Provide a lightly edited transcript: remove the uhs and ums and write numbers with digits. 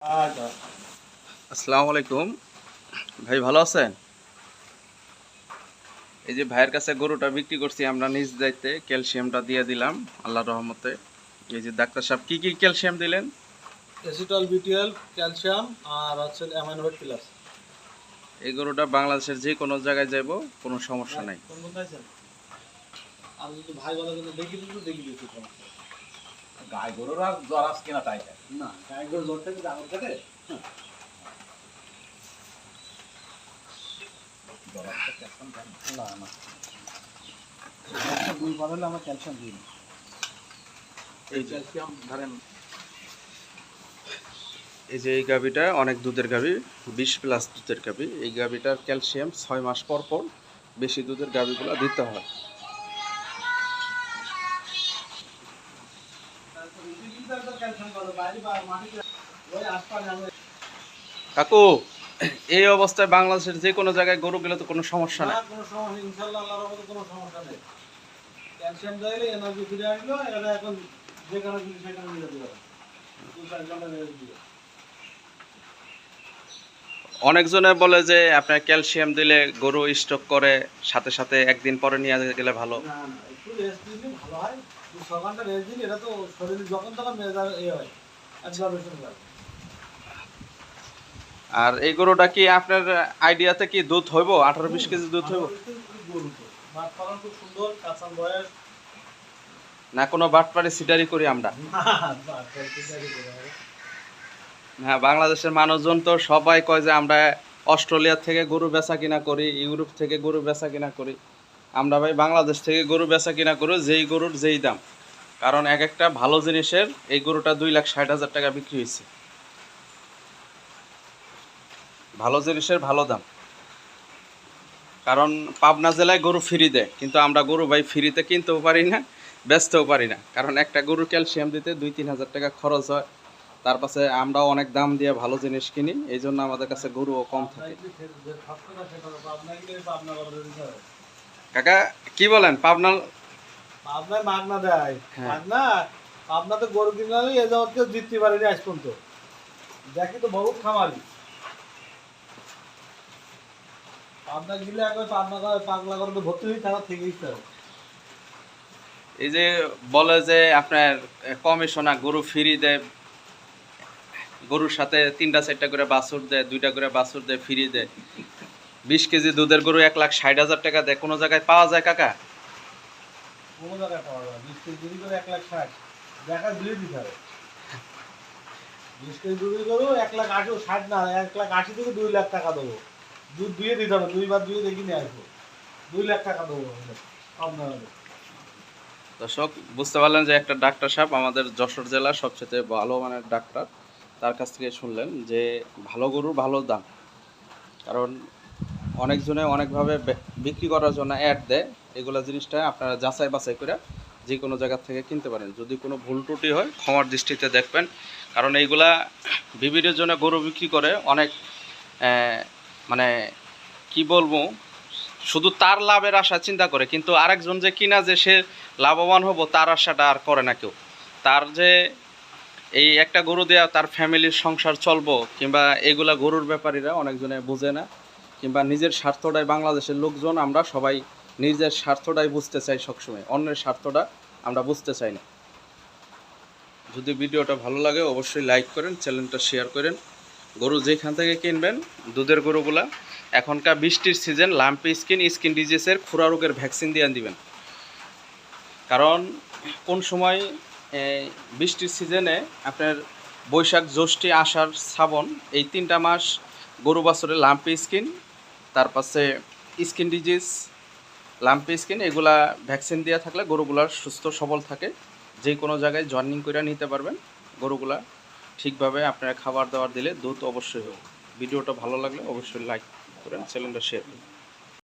আসসালামু আলাইকুম ভাই, ভালো আছেন? এই যে ভাইয়ের কাছে গরুটা বিক্রি করছি আমরা নিজ দায়িত্বে, ক্যালসিয়ামটা দিয়ে দিলাম আল্লাহর রহমতে। এই যে ডাক্তার সাহেব কি কি ক্যালসিয়াম দিলেন? এসিটল বিটিএল ক্যালসিয়াম আর হচ্ছে অ্যামাইনোভেট প্লাস। এই গরুটা বাংলাদেশের যে কোনো জায়গায় যাইব, কোনো সমস্যা নাই। কোন কোন খাইছেন? আমি যদি ভাই বলার জন্য দেখি দিচ্ছি সমস্যা। গাই গরুর আর জ্বর আস কিনা তাই না গাই গরু জ্বর থেকে জাগর থাকে জ্বর আসতে ক্যালসিয়াম দেন না না দুই বার হলে আমার ক্যালসিয়াম দিই না। এই ক্যালসিয়াম ধরেন এই যে এই গাভিটা অনেক দুধের গাভি, 20+ দুধের গাভি। এই গাভিটার ক্যালসিয়াম 6 মাস পর পর বেশি দুধের গাভিগুলো দিতে হয়। কাকু, এই অবস্থায় বাংলাদেশের যে কোনো জায়গায় গরু গেলে তো কোনো সমস্যা নেই। কোনো সমস্যা ইনশাআল্লাহ আল্লাহর রহমতে কোনো সমস্যা নেই। ক্যালসিয়াম দিলে এনার্জি ফিরে আসলো, এটা এখন যেখানে খুশি সেখানে নিয়ে যেতে পারে। 2-4 ঘন্টা রেস্ট দিয়ে। অনেকজনে বলে যে আপনার ক্যালসিয়াম দিলে গরু স্ট্রোক করে, সাথে সাথে একদিন পরে নিয়ে গেলে ভালো। না না একটু রেস্ট দিলে ভালো হয়। 2-6 ঘন্টা রেস্ট দিলে এটা তো শরীরে যখন তখন মেজাজ হয়, অ্যাবজর্বেশন হয়। আর এই গরুটা কি আপনার আইডিয়াতে কি দুধ হইব? 18-20 কেজি দুধ হইব? গরু তো মাঠ পালন খুব সুন্দর, কাঁচা বয়স। না কোনো বাটপারি সিটারি করি আমরা? হ্যাঁ, বাংলাদেশের মানুষজন তো সবাই কয় যে আমরা অস্ট্রেলিয়া থেকে গরু বেচা কিনা করি, ইউরোপ থেকে গরু বেচা কিনা করি। আমরা ভাই বাংলাদেশ থেকে গরু বেচা কিনা করি, যেই গরুর যেই দাম। কারণ এক একটা ভালো জিনিসের এই গরুটা 2,60,000 টাকা বিক্রি হয়েছে। ভালো জিনিসের ভালো দাম। কারণ পাবনা জেলায় গরু ফ্রি দেয়, কিন্তু আমরা গরু ভাই ফ্রিতে কিনতেও পারি না, বেচতেও পারি না। কারণ একটা গরু ক্যালসিয়াম দিতে 2-3 হাজার টাকা খরচ হয়। তার পাশে আমরাও অনেক দাম দিয়ে ভালো জিনিস কিনি, এই জন্য আমাদের কাছে গরুও কম থাকে। কাকা কি বলেন? পাবনায় মাগনা দেয়। হ্যাঁ। পাবনাতে গরু কিনলে এ যাওয়ার কেউ জিততে পারেনি আজ পর্যন্ত। দেখি তো বহুত খামারি পাবনা গিলে একবার পাগলা করে তো ভর্তি হয়ে তারা থেকেই থাকে। এই যে বলে যে আপনার কমিশনা গরু ফ্রি দেয়, গরুর সাথে 3টা-4টা করে বাছুর দেয়, 2টা করে বাছুর দেয়, ফ্রি দেয়। 20 কেজি দুধের গরু 1,60,000 টাকা দেয়, কোনো জায়গায় পাওয়া যায় কাকা? কোনো জায়গায় পাওয়া যায় 20 কেজি দুধ করে 1,60,000 দেখা দিলে দিতে হবে। 20 কেজি দুধের গরু 1,60,000 না, 1,80,000 থেকে 2 লাখ টাকা দেবো। দুধ দিয়ে দিতে হবে, 2 বার দিয়ে দেখি নিয়ে আসবো। 2 লাখ টাকা দেবো আপনার। দর্শক বুঝতে পারলেন যে একটা ডাক্তার সাহেব আমাদের যশোর জেলার সবচেয়ে ভালো মানের ডাক্তার, তার কাছ থেকে শুনলেন যে ভালো গরুর ভালো দাম। কারণ অনেকজনে অনেকভাবে বিক্রি করার জন্য অ্যাড দেয়, এগুলো জিনিসটা আপনারা যাচাই বাছাই করে যে কোনো জায়গা থেকে কিনতে পারেন। যদি কোনো ভুল ত্রুটি হয় ক্ষমার দৃষ্টিতে দেখবেন। কারণ এইগুলা বিভিন্ন জনে গরু বিক্রি করে অনেক মানে কি বলবো, শুধু তার লাভের আশা চিন্তা করে, কিন্তু আরেকজন যে কিনা যে সে লাভবান হবো তার আশাটা আর করে না কেউ। তার যে এই একটা গরু দেওয়া তার ফ্যামিলির সংসার চলবো, কিংবা এগুলা গরুর ব্যাপারীরা অনেকজনে বোঝে না, কিংবা নিজের স্বার্থটাই, বাংলাদেশের লোকজন আমরা সবাই নিজের স্বার্থটাই বুঝতে চাই সবসময়, অন্যের স্বার্থটা আমরা বুঝতে চাই না। যদি ভিডিওটা ভালো লাগে অবশ্যই লাইক করেন, চ্যানেলটা শেয়ার করেন। গরু যেখান থেকে কিনবেন দুধের গরুগুলা এখনকার বৃষ্টির সিজন, লাম্পি স্কিন ডিজিজেসের খুরা রোগের ভ্যাকসিন দিয়ে দিবেন। কারণ কোন সময় বৃষ্টির সিজনে আপনার বৈশাখ, জ্যৈষ্ঠী, আষাঢ়, শ্রাবণ এই 3টা মাস গরু বাছুরের লাম্পি স্কিন, তার পাশে স্কিন ডিজিজ, লাম্পি স্কিন, এগুলা ভ্যাকসিন দেওয়া থাকলে গরুগুলার সুস্থ সবল থাকে। যে কোনো জায়গায় জয়েনিং করে নিতে পারবেন। গরুগুলা ঠিকভাবে আপনারা খাবার দাবার দিলে দুধ অবশ্যই হবে। ভিডিওটা ভালো লাগলে অবশ্যই লাইক করেন, চ্যানেলটা শেয়ার করুন।